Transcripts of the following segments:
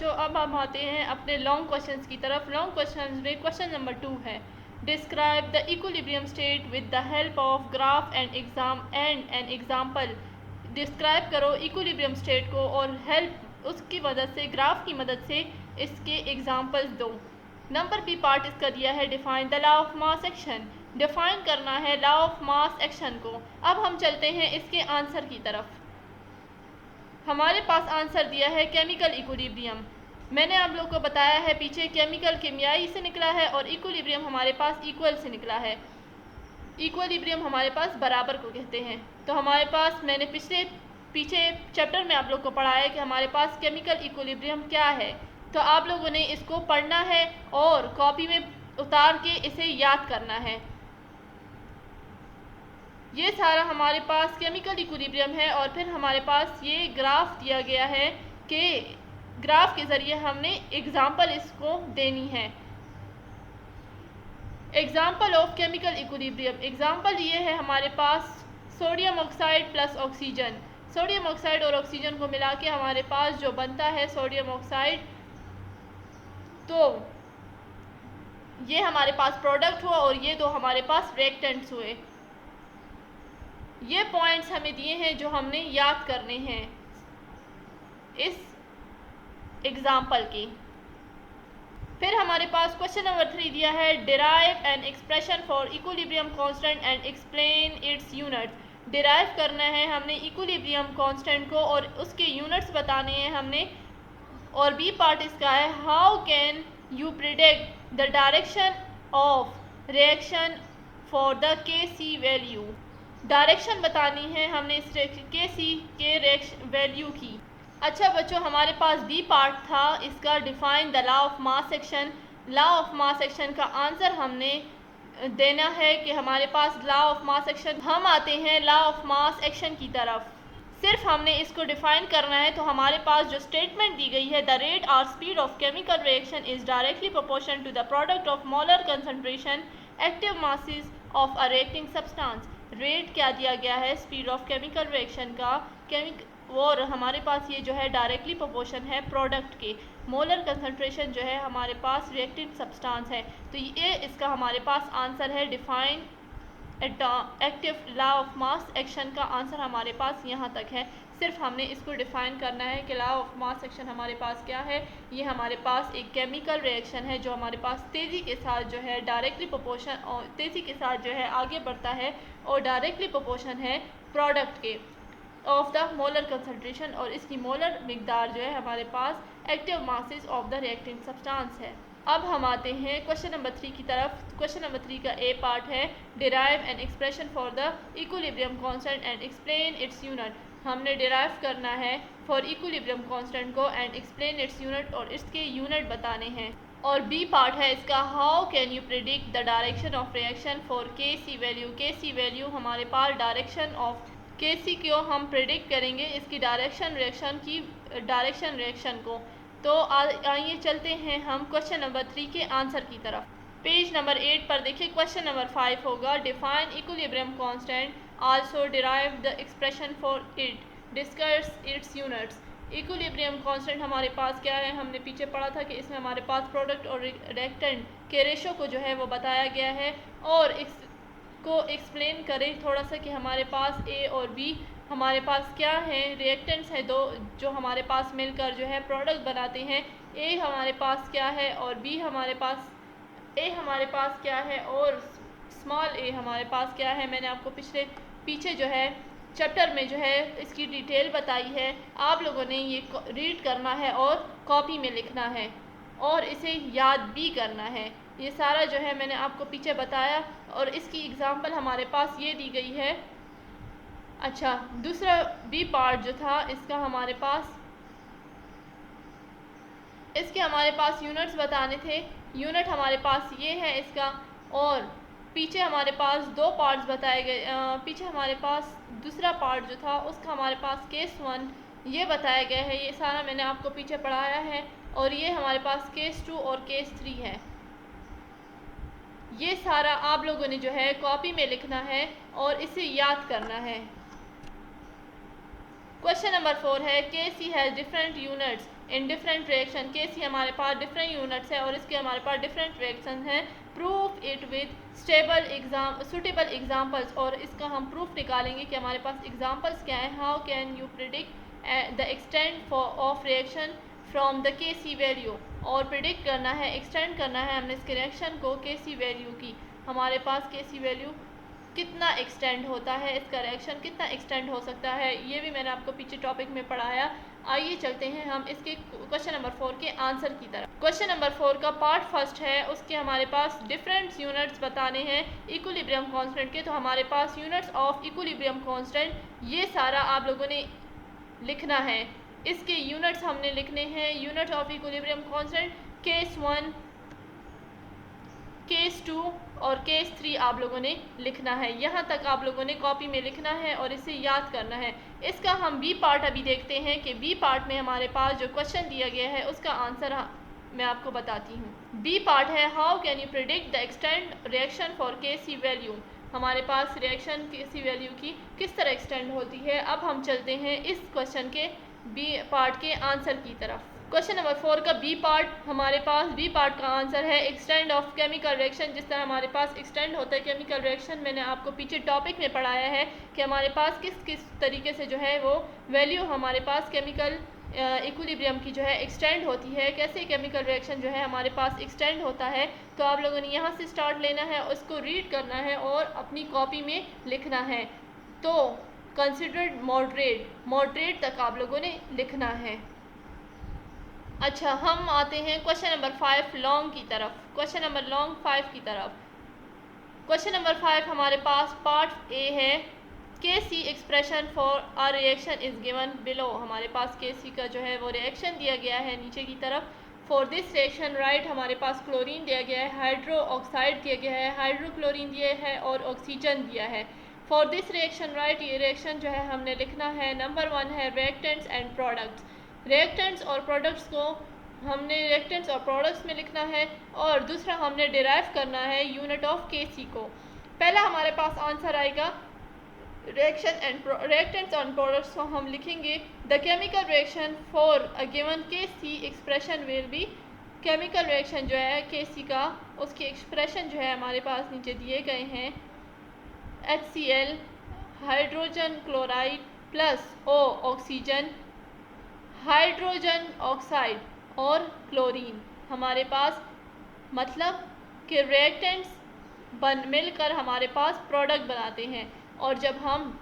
बच्चों, अब हम आते हैं अपने लॉन्ग क्वेश्चंस की तरफ। लॉन्ग क्वेश्चंस में क्वेश्चन नंबर 2 है, describe the equilibrium state with the help of graph and an example. Describe करो इक्विलिब्रियम स्टेट को और हेल्प उसकी मदद से, ग्राफ की मदद से इसके एग्जाम्पल्स दो। नंबर बी पार्ट इसका दिया है, define the law of mass action. Define करना है लॉ ऑफ मास एक्शन को। अब हम चलते हैं इसके आंसर की तरफ। हमारे पास आंसर दिया है केमिकल इक्विलिब्रियम। मैंने आप लोग को बताया है पीछे केमिकल केमियाई से निकला है और इक्विलिब्रियम हमारे पास इक्वल से निकला है। इक्विलिब्रियम हमारे पास बराबर को कहते हैं। तो हमारे पास, मैंने पीछे चैप्टर में आप लोग को पढ़ाया है कि हमारे पास केमिकल इक्विलिब्रियम क्या है। तो आप लोगों ने इसको पढ़ना है और कॉपी में उतार के इसे याद करना है। ये सारा हमारे पास केमिकल इक्विलिब्रियम है और फिर हमारे पास ये ग्राफ दिया गया है कि ग्राफ के ज़रिए हमने एग्जाम्पल इसको देनी है। Example of chemical equilibrium. Example ये है हमारे पास sodium oxide plus oxygen. Sodium oxide और ऑक्सीजन को मिला के हमारे पास जो बनता है सोडियम ऑक्साइड, तो ये हमारे पास प्रोडक्ट हुआ और ये दो हमारे पास रिएक्टेंट्स हुए। ये पॉइंट्स हमें दिए हैं जो हमने याद करने हैं इस एग्जाम्पल की। फिर हमारे पास क्वेश्चन नंबर 3 दिया है, derive an expression for equilibrium constant and explain it's units. Derive करना है हमने इक्विलिब्रियम कांस्टेंट को और उसके यूनिट्स बताने हैं हमने। और बी पार्ट इसका है, how can you predict the direction of reaction for the Kc value. Direction बतानी है हमने इस Kc के वैल्यू की। अच्छा बच्चों, हमारे पास बी पार्ट था इसका, define the law of mass action. Law of mass action का आंसर हमने देना है कि हमारे पास लॉ ऑफ मास एक्शन। हम आते हैं लॉ ऑफ मास एक्शन की तरफ। सिर्फ हमने इसको डिफाइन करना है। तो हमारे पास जो स्टेटमेंट दी गई है, द रेट और speed of chemical reaction is directly proportional to the product of molar concentration active masses of a reacting substance. Rate क्या दिया गया है स्पीड ऑफ केमिकल रिएक्शन का, और हमारे पास ये जो है डायरेक्टली प्रोपोर्शन है प्रोडक्ट के। मोलर कंसंट्रेशन जो है हमारे पास रिएक्टिव सब्सटेंस है। तो ये इसका हमारे पास आंसर है, define active law of mass action का आंसर हमारे पास यहाँ तक है। सिर्फ हमने इसको डिफाइन करना है कि लॉ ऑफ मास एक्शन हमारे पास क्या है। ये हमारे पास एक केमिकल रिएक्शन है जो हमारे पास तेज़ी के साथ जो है डायरेक्टली प्रोपोर्शन और तेज़ी के साथ जो है आगे बढ़ता है और डायरेक्टली प्रोपोर्शन है प्रोडक्ट के ऑफ द मोलर कंसंट्रेशन, और इसकी मोलर मिकदार जो है हमारे पास active masses of the reacting substance है। अब हम आते हैं क्वेश्चन नंबर 3 की तरफ। क्वेश्चन नंबर 3 का ए पार्ट है, derive an expression for the equilibrium constant and explain its unit. हमने डिराइव करना है फॉर इक्विलिब्रियम कांस्टेंट को एंड एक्सप्लेन इट्स यूनिट, और इसके यूनिट बताने हैं। और बी पार्ट है इसका, how can you predict the direction of reaction for Kc value. Kc value हमारे पास डायरेक्शन ऑफ Kc को हम प्रिडिक्ट करेंगे, इसकी डायरेक्शन रिएक्शन को। तो आइए चलते हैं हम क्वेश्चन नंबर 3 के आंसर की तरफ। पेज नंबर 8 पर देखिए, क्वेश्चन नंबर 5 होगा, define equilibrium constant, also derive the expression for it, discuss it's units. Equilibrium constant हमारे पास क्या है, हमने पीछे पढ़ा था कि इसमें हमारे पास प्रोडक्ट और रिएक्टेंट के रेशो को जो है वो बताया गया है। और इसको एक्सप्लेन करें थोड़ा सा कि हमारे पास ए और बी हमारे पास क्या है, रिएक्टेंट्स हैं दो जो हमारे पास मिलकर जो है प्रोडक्ट बनाते हैं। ए हमारे पास क्या है और बी हमारे पास क्या है और स्मॉल ए हमारे पास क्या है। मैंने आपको पीछे जो है चैप्टर में जो है इसकी डिटेल बताई है। आप लोगों ने ये रीड करना है और कॉपी में लिखना है और इसे याद भी करना है। ये सारा जो है मैंने आपको पीछे बताया और इसकी एग्जाम्पल हमारे पास ये दी गई है। अच्छा, दूसरा बी पार्ट जो था इसके हमारे पास यूनिट्स बताने थे। यूनिट हमारे पास ये है इसका, और पीछे हमारे पास दो पार्ट्स बताए गए। पीछे हमारे पास दूसरा पार्ट जो था उसका हमारे पास केस 1 ये बताया गया है। ये सारा मैंने आपको पीछे पढ़ाया है। और ये हमारे पास केस 2 और केस 3 है। ये सारा आप लोगों ने जो है कॉपी में लिखना है और इसे याद करना है। क्वेश्चन नंबर 4 है, Kc has different units in different reaction. Kc हमारे पास डिफरेंट यूनिट्स है और इसके हमारे पास डिफरेंट रिएक्शन हैं। Proof it with suitable examples, और इसका हम प्रूफ निकालेंगे कि हमारे पास एग्जाम्पल्स क्या हैं। How can you predict the extent of reaction from the Kc value, और प्रिडिक्ट करना है, एक्सटेंड करना है हमने इसके रिएक्शन को Kc वैल्यू की। हमारे पास Kc वैल्यू कितना एक्सटेंड होता है, इसका रिएक्शन कितना एक्सटेंड हो सकता है, ये भी मैंने आपको पीछे टॉपिक में पढ़ाया। आइए चलते हैं हम इसके क्वेश्चन नंबर 4 के आंसर की तरफ। क्वेश्चन नंबर 4 का पार्ट फर्स्ट है, उसके हमारे पास डिफरेंट यूनिट्स बताने हैं इक्विलिब्रियम कांस्टेंट के। तो हमारे पास यूनिट्स ऑफ इक्विलिब्रियम कांस्टेंट, ये सारा आप लोगों ने लिखना है। इसके यूनिट्स हमने लिखने हैं, unit of equilibrium constant case 1, case 2 और केस 3 आप लोगों ने लिखना है। यहाँ तक आप लोगों ने कॉपी में लिखना है और इसे याद करना है। इसका हम बी पार्ट अभी देखते हैं कि बी पार्ट में हमारे पास जो क्वेश्चन दिया गया है उसका आंसर मैं आपको बताती हूँ। बी पार्ट है, how can you predict the extend reaction for Kc value. हमारे पास रिएक्शन Kc वैल्यू की किस तरह एक्सटेंड होती है। अब हम चलते हैं इस क्वेश्चन के बी पार्ट के आंसर की तरफ। क्वेश्चन नंबर 4 का बी पार्ट, हमारे पास बी पार्ट का आंसर है एक्सटेंड ऑफ केमिकल रिएक्शन। जिस तरह हमारे पास एक्सटेंड होता है केमिकल रिएक्शन, मैंने आपको पीछे टॉपिक में पढ़ाया है कि हमारे पास किस किस तरीके से जो है वो वैल्यू हमारे पास केमिकल इक्विलिब्रियम की जो है एक्सटेंड होती है, कैसे केमिकल रिएक्शन जो है हमारे पास एक्सटेंड होता है। तो आप लोगों ने यहाँ से स्टार्ट लेना है, उसको रीड करना है और अपनी कॉपी में लिखना है। तो कंसिडर्ड मॉडरेट तक आप लोगों ने लिखना है। अच्छा, हम आते हैं क्वेश्चन नंबर 5 लॉन्ग की तरफ। क्वेश्चन नंबर लॉन्ग 5 की तरफ। क्वेश्चन नंबर 5 हमारे पास पार्ट ए है, Kc expression for a reaction is given below. हमारे पास Kc का जो है वो रिएक्शन दिया गया है नीचे की तरफ। फॉर दिस रिएक्शन राइट, हमारे पास क्लोरीन दिया गया है, हाइड्रो ऑक्साइड दिया गया है, हाइड्रोक्लोरीन दिया है और ऑक्सीजन दिया है। फॉर दिस रिएक्शन राइट, ये रिएक्शन जो है हमने लिखना है। नंबर 1 है रिएक्टेंट्स एंड प्रोडक्ट्स। रिएक्टेंट्स और प्रोडक्ट्स को हमने रिएक्टेंट्स और प्रोडक्ट्स में लिखना है, और दूसरा हमने डिराइव करना है यूनिट ऑफ Kc को। पहला हमारे पास आंसर आएगा रिएक्टेंट्स एंड प्रोडक्ट्स को हम लिखेंगे the chemical reaction for a given Kc expression will be. Chemical reaction जो है Kc का, उसकी एक्सप्रेशन जो है हमारे पास नीचे दिए गए हैं। HCl hydrogen chloride plus O oxygen, hydrogen oxide और क्लोरीन। हमारे पास मतलब कि रिएक्टेंट्स मिलकर हमारे पास प्रोडक्ट बनाते हैं, और जब हम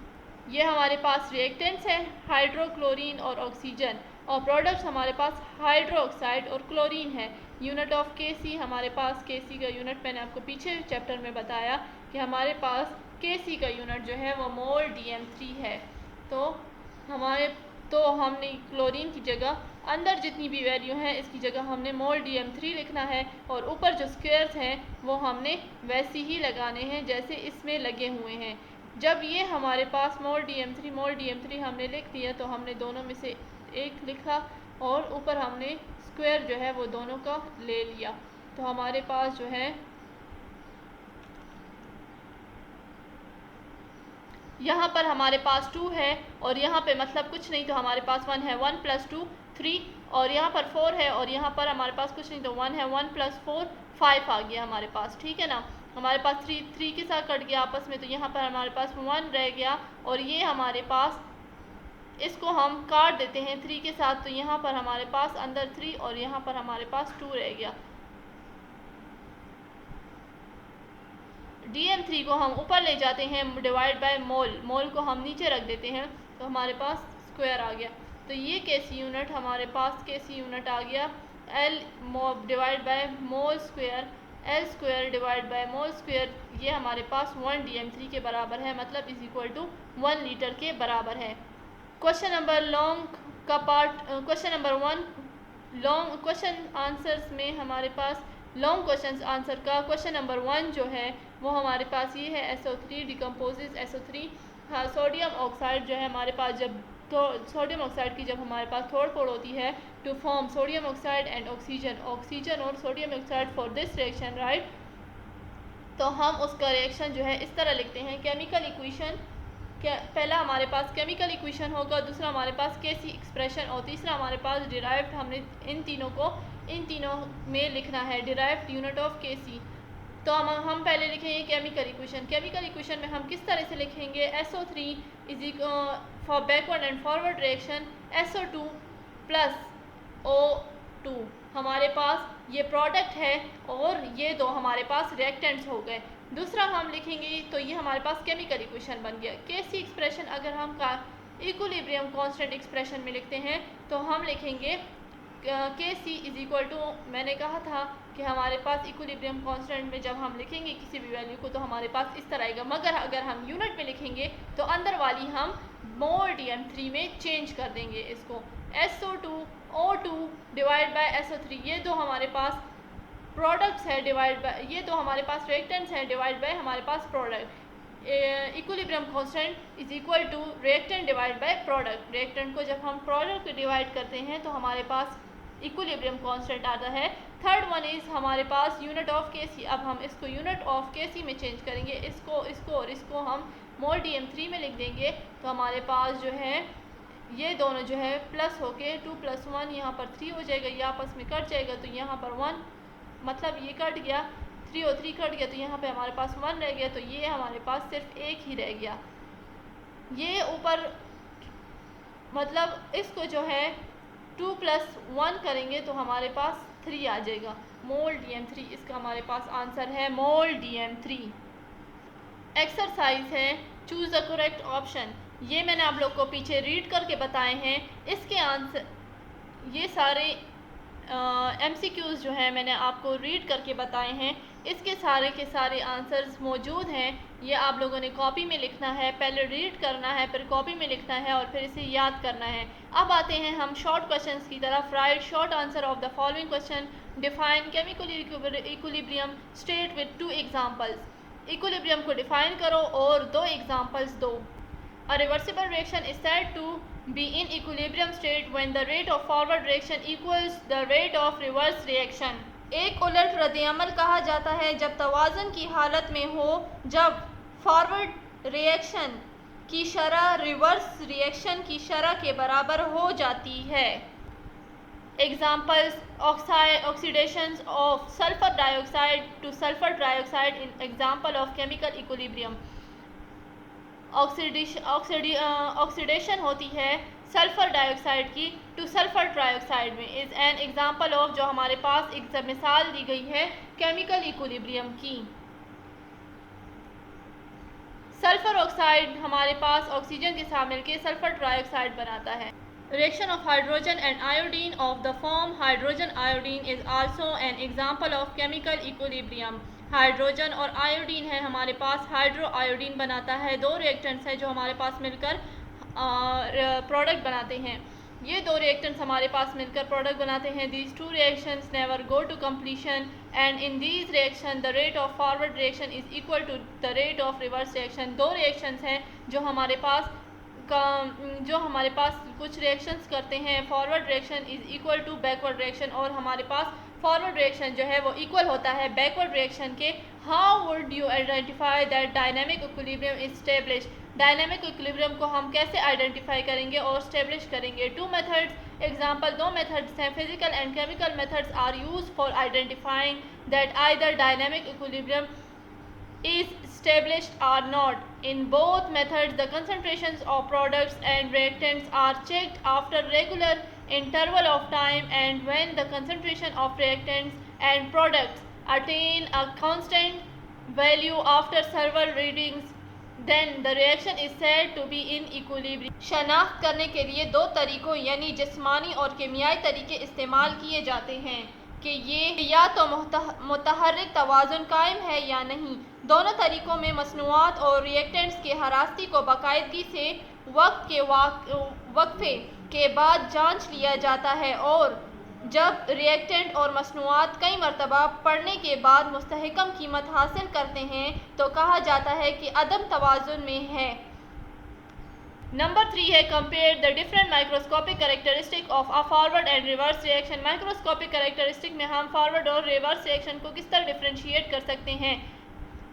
ये हमारे पास रिएक्टेंट्स हैं हाइड्रोक्लोरीन और ऑक्सीजन, और प्रोडक्ट्स हमारे पास हाइड्रो ऑक्साइड और क्लोरीन है। यूनिट ऑफ Kc, हमारे पास Kc का यूनिट मैंने आपको पीछे चैप्टर में बताया कि हमारे पास Kc का यूनिट जो है वो मोल Dm3 है। तो हमने क्लोरीन की जगह अंदर जितनी भी वैल्यू हैं इसकी जगह हमने मोल Dm3 लिखना है, और ऊपर जो स्क्वायर्स हैं वो हमने वैसे ही लगाने हैं जैसे इसमें लगे हुए हैं। जब ये हमारे पास मोल Dm3 हमने लिख दिया तो हमने दोनों में से एक लिखा, और ऊपर हमने स्क्वायर जो है वो दोनों का ले लिया। तो हमारे पास जो है यहाँ पर हमारे पास 2 है, और यहाँ पे मतलब कुछ नहीं, तो हमारे पास 1 है, 1 + 2 3, और यहाँ पर 4 है, और यहाँ पर हमारे पास कुछ नहीं, तो 1 है, 1 + 4 5 आ गया हमारे पास। ठीक है ना, हमारे पास 3 के साथ कट गया आपस में, तो यहाँ पर हमारे पास 1 रह गया, और ये हमारे पास इसको हम काट देते हैं 3 के साथ, तो यहाँ पर हमारे पास अंदर 3 और यहाँ पर हमारे पास 2 रह गया। Dm3 को हम ऊपर ले जाते हैं, डिवाइड बाय मोल को हम नीचे रख देते हैं, तो हमारे पास स्क्वायर आ गया। तो ये Kc यूनिट हमारे पास Kc यूनिट आ गया L divide by mole square, L square divide by mole square, ये हमारे पास 1 Dm3 के बराबर है, मतलब इज इक्वल टू 1 लीटर के बराबर है। क्वेश्चन नंबर लॉन्ग का part, question number 1 long question answers में हमारे पास लॉन्ग क्वेश्चन आंसर का क्वेश्चन नंबर 1 जो है वो हमारे पास ये है SO3 डिकम्पोजेज SO3। हाँ, सोडियम ऑक्साइड जो है हमारे पास जब सोडियम ऑक्साइड की जब हमारे पास तोड़ होती है to form sodium oxide and oxygen और sodium oxide for this reaction right. तो हम उसका रिएक्शन जो है इस तरह लिखते हैं, केमिकल इक्वेशन पहला हमारे पास केमिकल इक्वेशन होगा, दूसरा हमारे पास केसी एक्सप्रेशन और तीसरा हमारे पास डिराइव्ड। हमने इन तीनों में लिखना है डिराइव्ड यूनिट ऑफ केसी। तो हम पहले लिखेंगे केमिकल इक्वेशन। केमिकल इक्वेशन में हम किस तरह से लिखेंगे, SO3 is for backward and forward reaction SO2 plus O2 हमारे पास ये प्रोडक्ट है और ये दो हमारे पास रिएक्टेंट्स हो गए। दूसरा हम लिखेंगे तो ये हमारे पास केमिकल इक्वेशन बन गया। केसी एक्सप्रेशन अगर हम का इक्विलिब्रियम कांस्टेंट एक्सप्रेशन में लिखते हैं तो हम लिखेंगे Kc इज इक्वल टू, मैंने कहा था कि हमारे पास इक्विलिब्रियम कांस्टेंट में जब हम लिखेंगे किसी भी वैल्यू को तो हमारे पास इस तरह आएगा, मगर अगर हम यूनिट में लिखेंगे तो अंदर वाली हम मोल DM3 में चेंज कर देंगे इसको। SO2 O2 divide by SO3, ये दो हमारे पास प्रोडक्ट्स है डिवाइड बाय, ये दो हमारे पास रिएक्टेंट्स हैं डिवाइड बाय हमारे पास product. Equilibrium constant is equal to reactant divide by product. Reactant को जब हम प्रोडक्ट को डिवाइड करते हैं तो हमारे पास इक्विलिब्रियम कांस्टेंट आता है। थर्ड वन इज हमारे पास यूनिट ऑफ केसी। अब हम इसको यूनिट ऑफ केसी में चेंज करेंगे, इसको और इसको हम मोल DM3 में लिख देंगे तो हमारे पास जो है ये दोनों जो है प्लस होके 2 + 1 यहाँ पर 3 हो जाएगा, ये आपस में कट जाएगा तो यहाँ पर 1, मतलब ये कट गया, 3 और 3 कट गया तो यहाँ पे हमारे पास 1 रह गया, तो ये हमारे पास सिर्फ एक ही रह गया। ये ऊपर मतलब इसको जो है 2 + 1 करेंगे तो हमारे पास 3 आ जाएगा, मोल DM3 इसका हमारे पास आंसर है मोल DM3। एक्सरसाइज है चूज द करेक्ट ऑप्शन। ये मैंने आप लोग को पीछे रीड करके बताए हैं, इसके आंसर ये सारे MCQs जो हैं मैंने आपको रीड करके बताए हैं, इसके सारे के सारे आंसर्स मौजूद हैं। ये आप लोगों ने कॉपी में लिखना है, पहले रीड करना है, फिर कॉपी में लिखना है और फिर इसे याद करना है। अब आते हैं हम शॉर्ट क्वेश्चंस की तरफ। Right short answer of the following question. Define chemical equilibrium state with 2 examples. Equilibrium को डिफाइन करो और 2 एग्जांपल्स दो। A reversible reaction is said to be in equilibrium state when the rate of forward reaction equals the rate of reverse reaction. एक उलट रद्द-ए-अमल कहा जाता है जब तवाज़ुन की हालत में हो, जब फॉरवर्ड रिएक्शन की शरह रिवर्स रिएक्शन की शरह के बराबर हो जाती है। Examples: oxidations of sulfur dioxide to sulfur trioxide in example of chemical equilibrium. Oxidation होती है सल्फर डाइऑक्साइड की टू सल्फर ट्राइऑक्साइड में, इज़ एन एग्जांपल ऑफ, जो हमारे पास एक मिसाल दी गई है केमिकल इक्विलिब्रियम की। सल्फर ऑक्साइड हमारे पास ऑक्सीजन के साथ मिलकर सल्फर ट्राइऑक्साइड बनाता है। Reaction of hydrogen and iodine of the form hydrogen iodine is also an example of chemical equilibrium. Hydrogen और आयोडीन है हमारे पास, हाइड्रो आयोडीन बनाता है। 2 रिएक्टेंट्स हैं जो हमारे पास मिलकर प्रोडक्ट बनाते हैं। ये 2 रिएक्टेंट्स हमारे पास मिलकर प्रोडक्ट बनाते हैं। These 2 reactions never go to completion and in these reaction the rate of forward reaction is equal to the rate of reverse reaction. 2 reactions हैं जो हमारे पास कुछ रिएक्शंस करते हैं। Forward reaction is equal to backward reaction और हमारे पास forward reaction जो है वो इक्वल होता है बैकवर्ड रिएक्शन के। How would you identify that dynamic equilibrium is established. Dynamic equilibrium को हम कैसे आइडेंटिफाई करेंगे और स्टेब्लिश करेंगे। 2 मेथड्स एग्जांपल, 2 मेथड्स हैं। Physical and chemical methods are used for identifying that either dynamic equilibrium is established or not. In both methods, the concentrations of products and reactants are checked after regular interval of time, and when the concentration of reactants and products attain a constant value after several readings, then the reaction is said to be in equilibrium. शनाख्त करने के लिए 2 तरीकों यानी जिस्मानी और कीमियाई तरीके इस्तेमाल किए जाते हैं कि ये या तो मुतहर्रिक तवाज़ुन कायम है या नहीं। दोनों तरीक़ों में मसनूआत और रिएक्टेंट्स के हरास्ती को बाकायदगी से वक्फे के बाद जांच लिया जाता है, और जब रिएक्टेंट और मसनूआत कई मरतबा पढ़ने के बाद मुस्तहकम कीमत हासिल करते हैं तो कहा जाता है कि अदम तवाज़ुन में है। नंबर 3 है compare the different microscopic characteristic of a forward and reverse reaction. Microscopic characteristic में हम फॉरवर्ड और रिवर्स रिएक्शन को किस तरह डिफरेंशिएट कर सकते हैं।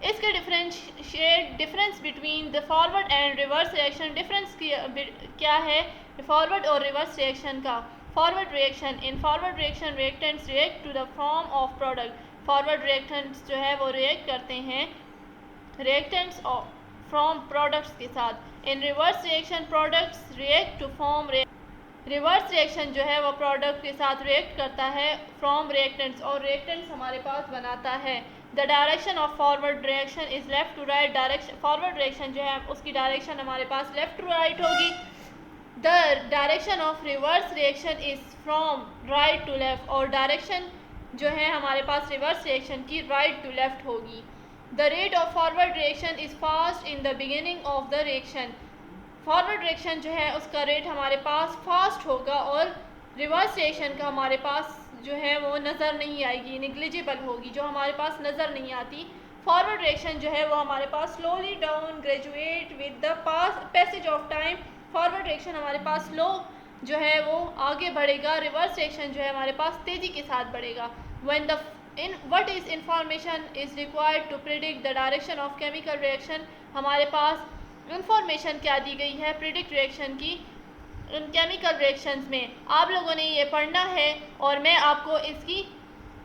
इसके difference between the forward and reverse reaction, difference क्या है फॉरवर्ड और रिवर्स रिएक्शन का। Forward reaction, in forward reaction reactants react to the form of product, forward reactants जो है वो रिएक्ट करते हैं रिएक्टेंट्स फ्रॉम प्रोडक्ट्स के साथ। In reverse reaction products react to form, reverse reaction जो है वो प्रोडक्ट के साथ रिएक्ट करता है फ्रॉम रिएक्टेंट्स, और रिएक्टेंट्स हमारे पास बनाता है। The direction of forward reaction is left to right, direction forward reaction जो है उसकी डायरेक्शन हमारे पास लेफ्ट टू राइट होगी। The direction of reverse reaction is from right to left, और डायरेक्शन जो है हमारे पास रिवर्स रिएक्शन की राइट टू लेफ्ट होगी। The rate of forward reaction is fast in the beginning of the reaction, forward reaction जो है उसका रेट हमारे पास फास्ट होगा, और रिवर्स रिएक्शन का हमारे पास जो है वो नज़र नहीं आएगी, निग्लिजिबल होगी, जो हमारे पास नज़र नहीं आती। फॉरवर्ड रिएक्शन जो है वो हमारे पास slowly down graduate with the passage of time, forward reaction हमारे पास स्लो जो है वो आगे बढ़ेगा, रिवर्स रिएक्शन जो है हमारे पास तेज़ी के साथ बढ़ेगा। When the what is information is required to predict the direction of chemical reaction, हमारे पास इंफॉर्मेशन क्या दी गई है प्रिडिक्ट रिएक्शन की केमिकल रिएक्शंस में, आप लोगों ने ये पढ़ना है, और मैं आपको इसकी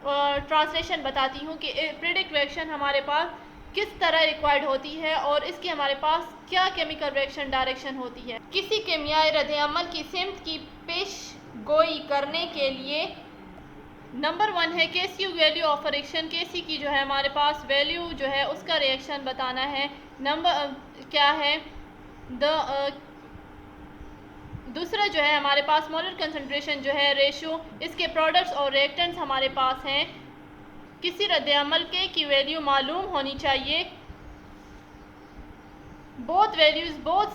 ट्रांसलेशन बताती हूँ कि प्रिडिक्ट रिएक्शन हमारे पास किस तरह रिक्वायर्ड होती है और इसकी हमारे पास क्या केमिकल रिएक्शन डायरेक्शन होती है। किसी केमियाई रद्द-ए-अमल की सिमत की पेश गोई करने के लिए नंबर 1 है केसी वैल्यू ऑफ रिएक्शन, केसी की जो है हमारे पास वैल्यू जो है उसका रिएक्शन बताना है। नंबर क्या है दूसरा जो है हमारे पास मोलर कंसंट्रेशन जो है रेशियो, इसके प्रोडक्ट्स और रिएक्टेंट्स हमारे पास हैं। किसी रद्द-ए-अमल के की वैल्यू मालूम होनी चाहिए, बोथ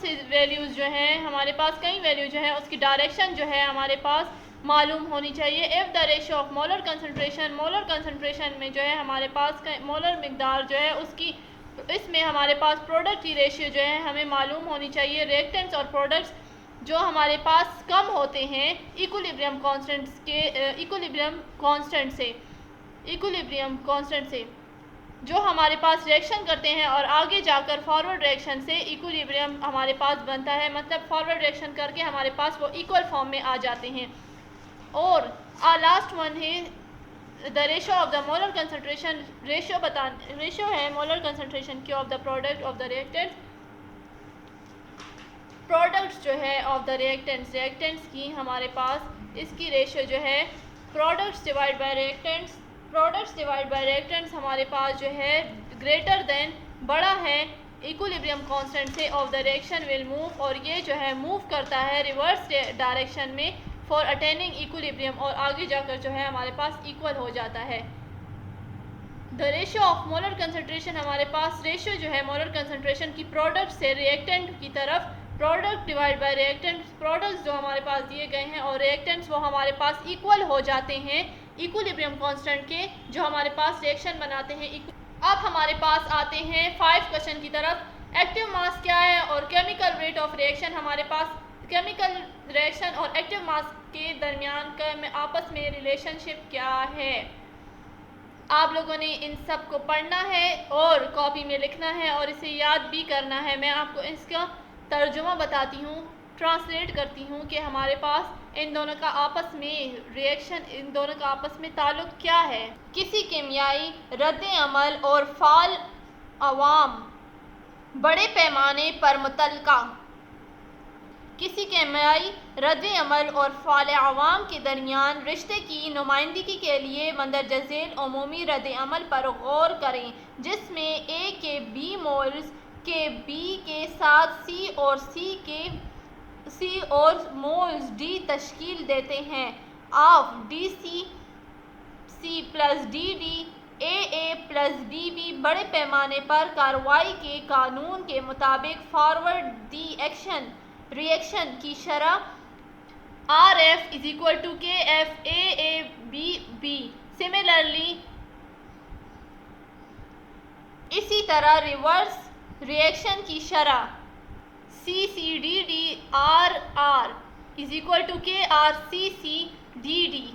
से वैल्यूज़ जो हैं हमारे पास, कई वैल्यू जो है उसकी डायरेक्शन जो है हमारे पास मालूम होनी चाहिए। If the ratio of molar concentration में जो है हमारे पास मोलर मिकदार जो है उसकी, इसमें हमारे पास प्रोडक्ट की रेशियो जो है हमें मालूम होनी चाहिए। रिएक्टेंट्स और प्रोडक्ट्स जो हमारे पास कम होते हैं इक्विलिब्रियम कांस्टेंट से जो हमारे पास रिएक्शन करते हैं और आगे जाकर फॉरवर्ड रिएक्शन से इक्विलिब्रियम हमारे पास बनता है, मतलब फॉरवर्ड रिएक्शन करके हमारे पास वो इक्वल फॉर्म में आ जाते हैं। और लास्ट वन है the ratio of the molar concentration, ratio है मोलर कंसंट्रेशन की of the product of the reactants, products जो है ऑफ द रिएक्टेंट्स की हमारे पास इसकी रेशियो जो है प्रोडक्ट्स डिवाइड बाय रिएक्टेंट्स हमारे पास जो है ग्रेटर देन बड़ा है इक्विलिब्रियम कांस्टेंट से of the reaction will move, और ये जो है मूव करता है रिवर्स डायरेक्शन में फॉर अटेनिंग इक्विलिब्रियम, और आगे जाकर जो है हमारे पास इक्वल हो जाता है। The ratio of molar concentration, हमारे पास रेशियो जो है मोलर कंसंट्रेशन की प्रोडक्ट से रिएक्टेंट की तरफ, product divide by reactants, products जो हमारे पास दिए गए हैं और रिएक्टेंट्स वो हमारे पास इक्वल हो जाते हैं इक्विलिब्रियम कांस्टेंट के, जो हमारे पास रिएक्शन बनाते हैं। अब हमारे पास आते हैं 5 क्वेश्चन की तरफ। एक्टिव मास क्या है और केमिकल रेट ऑफ रिएक्शन, हमारे पास केमिकल रिएक्शन और एक्टिव मास के दरमियान का आपस में रिलेशनशिप क्या है। आप लोगों ने इन सब को पढ़ना है और कॉपी में लिखना है और इसे याद भी करना है। मैं आपको इसका तर्जुमा बताती हूँ, ट्रांसलेट करती हूँ कि हमारे पास इन दोनों का आपस में रिएक्शन, इन दोनों का आपस में ताल्लुक क्या है। किसी केमियाई रद्द-ए-अमल और फ़ाल अवाम बड़े पैमाने पर मुतल्लका, किसी केमियाई रद्द-ए-अमल और फ़ाल अवाम के दरमियान रिश्ते की नुमाइंदगी के लिए मंदरजा झेल अमूमी रद्द-ए-अमल पर गौर करें, जिसमें ए के बी मोल्स के बी के साथ सी और मोल्स डी तश्कील देते हैं। Of D C plus D D A plus B B बड़े पैमाने पर कार्रवाई के कानून के मुताबिक फॉरवर्ड दी एक्शन रिएक्शन की शरह R F is equal to K F A B B. Similarly इसी तरह रिवर्स रिएक्शन की शरह C C D D R R is equal to K R C C D D.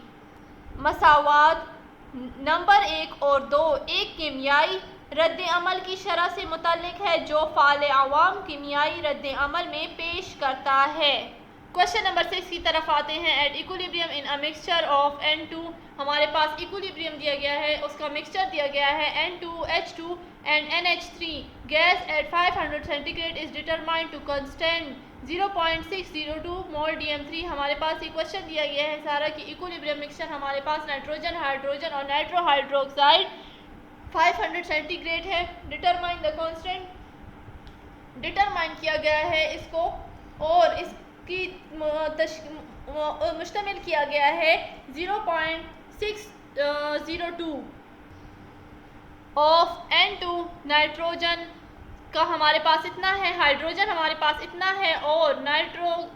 मसावात number 1 और 2 एक केमियाई रद्द अमल की शरह से मुतल्लिक है जो फ़ाल अवाम कीमियाई रद्द अमल में पेश करता है। क्वेश्चन नंबर 6 की तरफ आते हैं। At equilibrium in a mixture of N2, हमारे पास इक्विलिब्रियम दिया गया है, उसका मिक्सचर दिया गया है N2H2 and NH3 gas at 500 centigrade is determined to constant 0.602 mole DM3। हमारे पास ये क्वेश्चन दिया गया है सारा कि इक्विलिब्रियम मिक्सचर हमारे पास नाइट्रोजन, हाइड्रोजन और नाइट्रो हाइड्रोक्साइड 500 सेंटीग्रेड है। डिटरमाइन द कांस्टेंट डिटरमाइन किया गया है इसको, और इसकी मुश्तमिल किया गया है 0.602 ऑफ N2 नाइट्रोजन का हमारे पास इतना है, हाइड्रोजन हमारे पास इतना है, और नाइट्रो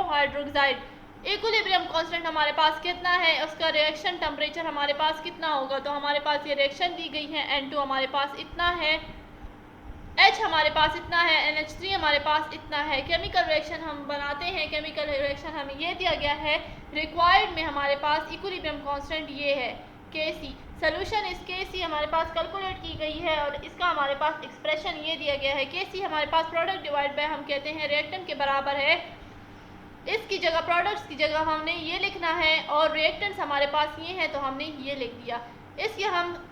हाइड्रोक्साइड इक्विलिब्रियम कांस्टेंट हमारे पास कितना है, उसका रिएक्शन टेम्परेचर हमारे पास कितना होगा। तो हमारे पास ये रिएक्शन दी गई है, N2 हमारे पास इतना है, H हमारे पास इतना है, NH3 हमारे पास इतना है। केमिकल रिएक्शन हम बनाते हैं, केमिकल रिएक्शन हमें ये दिया गया है, रिक्वायर्ड में हमारे पास इक्विलिब्रियम कांस्टेंट ये है Kc। सोल्यूशन इस Kc हमारे पास कैलकुलेट की गई है और इसका हमारे पास एक्सप्रेशन ये दिया गया है। Kc हमारे पास प्रोडक्ट डिवाइड बाय हम कहते हैं रिएक्टेंट के बराबर है। इसकी जगह प्रोडक्ट्स की जगह हमने ये लिखना है, और रिएक्टेंट्स हमारे पास ये हैं तो हमने ये लिख दिया। इसके हम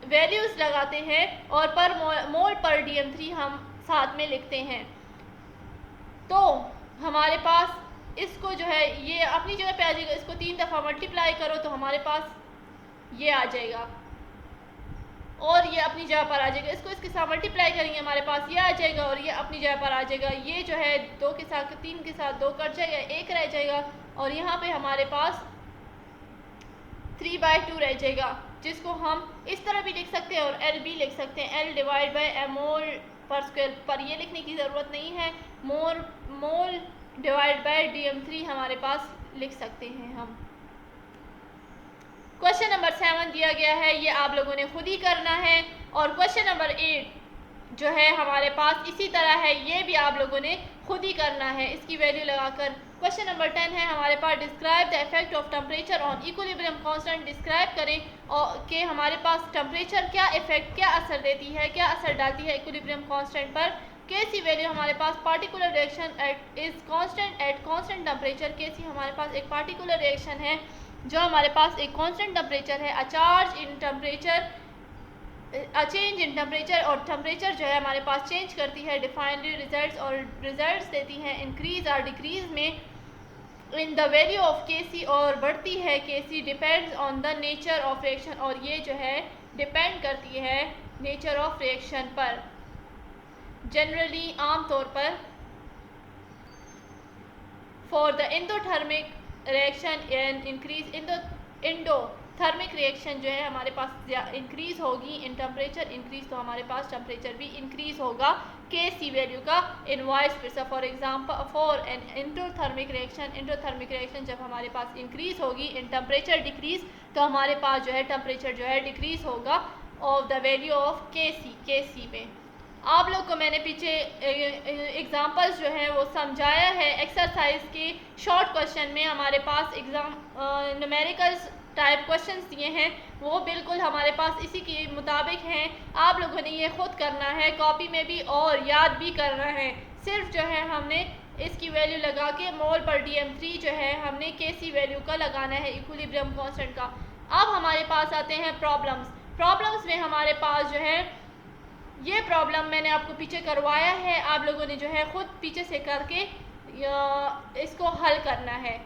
वैल्यूज़ लगाते हैं और पर मोल पर DM3 हम साथ में लिखते हैं। तो हमारे पास इसको जो है ये अपनी जगह पे आ जाएगा, इसको 3 दफ़ा मल्टीप्लाई करो तो हमारे पास ये आ जाएगा, और ये अपनी जगह पर आ जाएगा। इसको इसके साथ मल्टीप्लाई करेंगे हमारे पास ये आ जाएगा, और ये अपनी जगह पर आ जाएगा। ये जो है 2 के साथ 3 के साथ 2 कट जाएगा, 1 रह जाएगा, और यहाँ पे हमारे पास 3/2 रह जाएगा, जिसको हम इस तरह भी लिख सकते हैं और L भी लिख सकते हैं, L डिवाइड बाय मोल पर स्क्वायर। पर ये लिखने की ज़रूरत नहीं है, मोल डिवाइड बाय DM3 हमारे पास लिख सकते हैं हम। क्वेश्चन नंबर 7 दिया गया है, ये आप लोगों ने खुद ही करना है, और क्वेश्चन नंबर 8 जो है हमारे पास इसी तरह है, ये भी आप लोगों ने खुद ही करना है इसकी वैल्यू लगाकर। क्वेश्चन नंबर 10 है हमारे पास, describe the effect of temperature on equilibrium constant. Describe करें और कि हमारे पास टेम्परेचर क्या इफेक्ट, क्या असर देती है, क्या असर डालती है इक्विलिब्रियम कांस्टेंट पर। Kc वैल्यू हमारे पास particular reaction is constant at constant temperature. Kc हमारे पास एक पार्टिकुलर रिएक्शन है जो हमारे पास एक कांस्टेंट टेम्परेचर है। अ चेंज इन टेम्परेचर, और टेम्परेचर जो है हमारे पास चेंज करती है। डिफाइंड रिजल्ट्स, और रिजल्ट्स देती हैं इंक्रीज और डिक्रीज में in the value of Kc, और बढ़ती है Kc। Depends on the nature of reaction, और ये जो है डिपेंड करती है नेचर ऑफ रिएक्शन पर। जनरली आमतौर पर for the endothermic reaction and increase endothermic reaction जो है हमारे पास इंक्रीज होगी इन टेम्परेचर इंक्रीज, तो हमारे पास टेम्परेचर भी इंक्रीज होगा Kc वैल्यू का in vice versa. For example for an endothermic reaction जब हमारे पास इंक्रीज होगी इन टेम्परेचर डिक्रीज, तो हमारे पास जो है टेम्परेचर जो है डिक्रीज होगा of the value of Kc में। आप लोग को मैंने पीछे एग्जांपल्स जो हैं वो समझाया है। एक्सरसाइज के शॉर्ट क्वेश्चन में हमारे पास न्यूमेरिकल्स टाइप क्वेश्चंस दिए हैं, वो बिल्कुल हमारे पास इसी के मुताबिक हैं। आप लोगों ने ये खुद करना है कॉपी में भी और याद भी करना है। सिर्फ जो है हमने इसकी वैल्यू लगा के मोल पर DM3 जो है हमने Kc वैल्यू का लगाना है इक्विलिब्रियम कांस्टेंट का। अब हमारे पास आते हैं प्रॉब्लम्स में हमारे पास जो है ये प्रॉब्लम मैंने आपको पीछे करवाया है, आप लोगों ने जो है खुद पीछे से करके इसको हल करना है।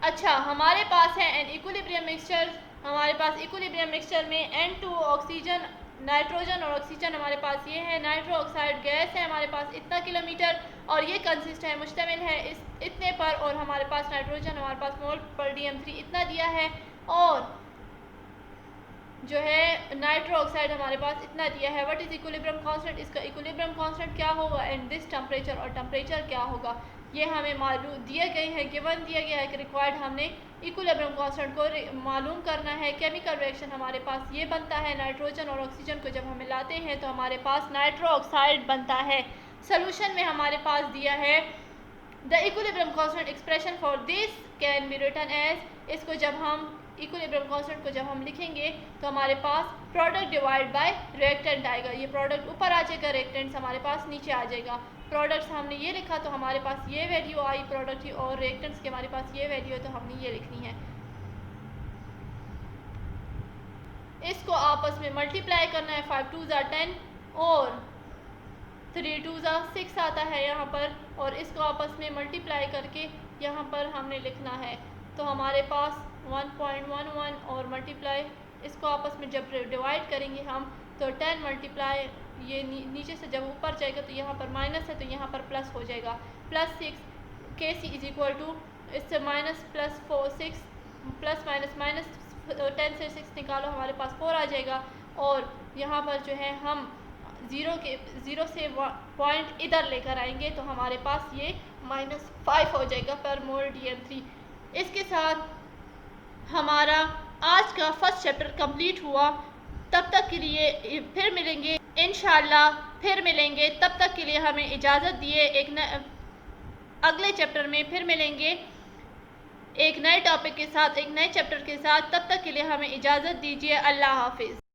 अच्छा, हमारे पास है एन इक्विलिब्रियम मिक्सचर। हमारे पास इक्विलिब्रियम मिक्सचर में N2 ऑक्सीजन, नाइट्रोजन और ऑक्सीजन हमारे पास ये है। नाइट्रो ऑक्साइड गैस है हमारे पास इतना किलोमीटर, और ये कंसिस्ट है मुश्तमिल है इस इतने पर, और हमारे पास नाइट्रोजन हमारे पास मोल पर DM3 इतना दिया है, और जो है नाइट्रो ऑक्साइड हमारे पास इतना दिया है। व्हाट इज इक्विलिब्रियम कांस्टेंट, इसका इक्विलिब्रियम कांस्टेंट क्या होगा, एंड दिस टेम्परेचर, और टेम्परेचर क्या होगा, ये हमें मालूम दिए गए हैं, गिवन दिया गया है कि रिक्वायर्ड हमने इक्विलिब्रियम कांस्टेंट को मालूम करना है। केमिकल रिएक्शन हमारे पास ये बनता है, नाइट्रोजन और ऑक्सीजन को जब हम मिलाते हैं तो हमारे पास नाइट्रो ऑक्साइड बनता है। सोल्यूशन में हमारे पास दिया है the equilibrium constant expression for this can be written as, इसको जब हम इक्विलिब्रियम कांस्टेंट को जब हम लिखेंगे तो हमारे पास प्रोडक्ट डिवाइड बाय रिएक्टेंट आएगा। ये प्रोडक्ट ऊपर आ जाएगा, रिएक्टेंट्स हमारे पास नीचे आ जाएगा। प्रोडक्ट्स हमने ये लिखा तो हमारे पास ये वैल्यू आई प्रोडक्ट की, और रिएक्टेंट्स की हमारे पास ये वैल्यू है तो हमने ये लिखनी है। इसको आपस में मल्टीप्लाई करना है। 5 2 ज़ा 10 और 3 2 ज़ा 6 आता है यहाँ पर, और इसको आपस में मल्टीप्लाई करके यहाँ पर हमने लिखना है। तो हमारे पास 1.11 और मल्टीप्लाई इसको आपस में जब डिवाइड करेंगे हम तो 10 मल्टीप्लाई ये नीचे से जब ऊपर जाएगा तो यहाँ पर माइनस है तो यहाँ पर प्लस हो जाएगा। +6 KC इज इक्वल टू, इससे माइनस प्लस 6 प्लस माइनस 10 से 6 निकालो हमारे पास 4 आ जाएगा। और यहाँ पर जो है हम ज़ीरो से पॉइंट इधर लेकर आएंगे तो हमारे पास ये -5 हो जाएगा पर मोल DM3। इसके साथ हमारा आज का फर्स्ट चैप्टर कंप्लीट हुआ। तब तक के लिए फिर मिलेंगे इंशाल्लाह, फिर मिलेंगे। तब तक के लिए हमें इजाज़त दिए। अगले चैप्टर में फिर मिलेंगे एक नए टॉपिक के साथ, एक नए चैप्टर के साथ। तब तक के लिए हमें इजाज़त दीजिए। अल्लाह हाफिज़।